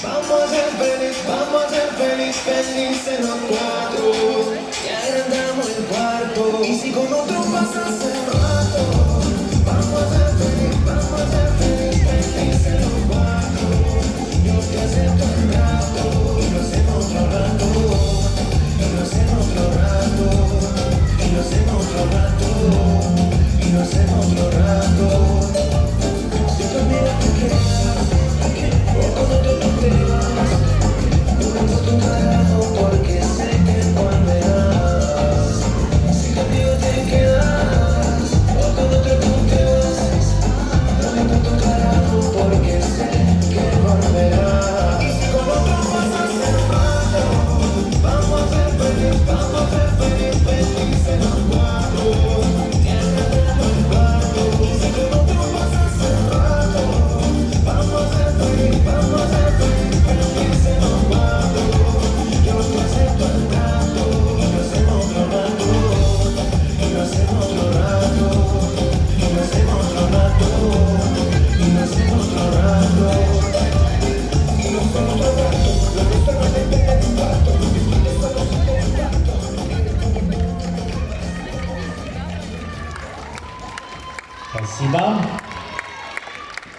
vamos a ser felices los cuatro. Y agrandamos el cuarto. Y si con otro pasa hace rato, vamos a ser felices los cuatro. Yo te acepto el rato, y lo hacemos otro rato, y lo hacemos otro rato, y lo hacemos otro rato, y lo hacemos otro rato. Si conmigo te quedas, o con otro tú te vas, no me importa un carajo porque sé que volverás. Si conmigo te quedas, o con otro tú te vas, no me importa un carajo porque sé que volverás. Y si con otro pasas el rato, vamos a ser felices los cuatro. Y agradamos el cuarto. Y si con otro pasas el rato, vamos a ser felices los cuatro. Yo te acepto el trato, y lo hacemos otro rato, y lo hacemos otro rato, y lo hacemos otro rato, y lo hacemos otro rato, y lo hacemos otro rato. La fiesta no depende de un cuarto, esto no se queda en cuarto. Спасибо.